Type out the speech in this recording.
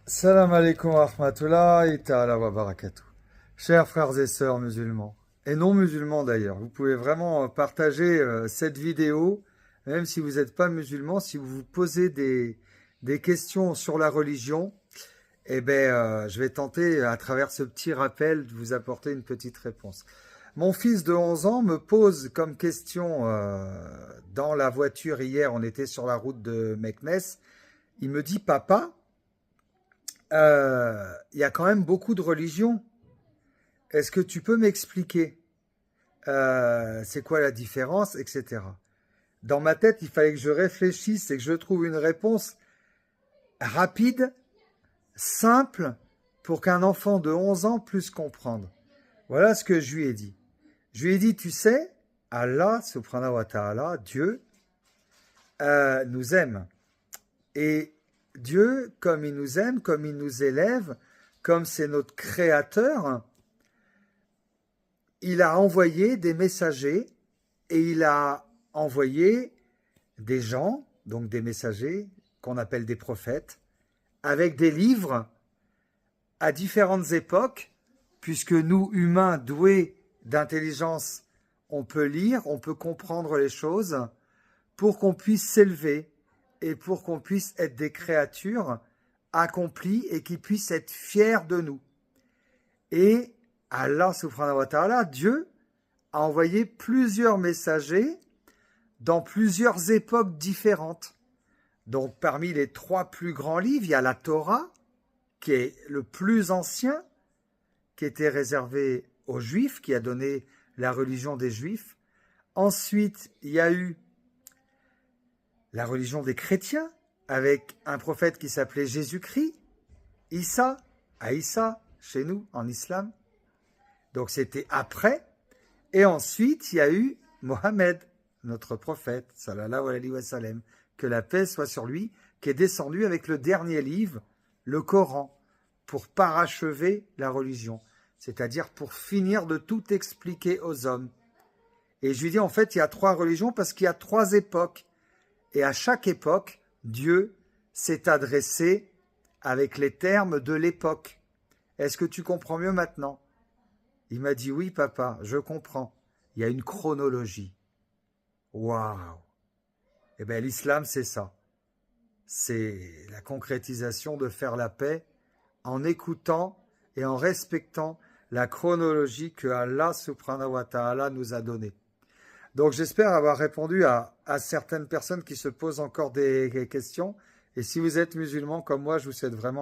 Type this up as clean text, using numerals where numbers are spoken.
Salam alaikum wa rahmatullahi ta'ala wa barakatuh. Chers frères et sœurs musulmans, et non musulmans d'ailleurs, vous pouvez vraiment partager cette vidéo, même si vous n'êtes pas musulman, si vous vous posez des questions sur la religion, je vais tenter à travers ce petit rappel de vous apporter une petite réponse. Mon fils de 11 ans me pose comme question dans la voiture hier, on était sur la route de Meknes, il me dit: Papa, il y a quand même beaucoup de religions. Est-ce que tu peux m'expliquer c'est quoi la différence, etc. Dans ma tête, il fallait que je réfléchisse et que je trouve une réponse rapide, simple, pour qu'un enfant de 11 ans puisse comprendre. Voilà ce que je lui ai dit. Je lui ai dit: tu sais, Allah, subhanahu wa ta'ala, Dieu, nous aime. Et Dieu, comme il nous aime, comme il nous élève, comme c'est notre créateur, il a envoyé des messagers et il a envoyé des gens, donc des messagers, qu'on appelle des prophètes, avec des livres à différentes époques, puisque nous, humains doués d'intelligence, on peut lire, on peut comprendre les choses, pour qu'on puisse s'élever et pour qu'on puisse être des créatures accomplies et qui puissent être fiers de nous. Et Allah subhanahu wa ta'ala, Dieu, a envoyé plusieurs messagers dans plusieurs époques différentes. Donc parmi les 3 plus grands livres, il y a la Torah, qui est le plus ancien, qui était réservé aux Juifs, qui a donné la religion des Juifs. Ensuite, il y a eu la religion des chrétiens, avec un prophète qui s'appelait Jésus-Christ, Issa, Aïssa, chez nous, en islam. Donc c'était après. Et ensuite, il y a eu Mohammed, notre prophète, sallallahu alayhi wa sallam, que la paix soit sur lui, qui est descendu avec le dernier livre, le Coran, pour parachever la religion, c'est-à-dire pour finir de tout expliquer aux hommes. Et je lui dis, en fait, il y a 3 religions parce qu'il y a 3 époques. Et à chaque époque, Dieu s'est adressé avec les termes de l'époque. Est-ce que tu comprends mieux maintenant? Il m'a dit: oui, papa, je comprends. Il y a une chronologie. Waouh! Eh bien, l'islam, c'est ça. C'est la concrétisation de faire la paix en écoutant et en respectant la chronologie que Allah subhanahu wa ta'ala nous a donnée. Donc j'espère avoir répondu à certaines personnes qui se posent encore des questions. Et si vous êtes musulman comme moi, je vous souhaite vraiment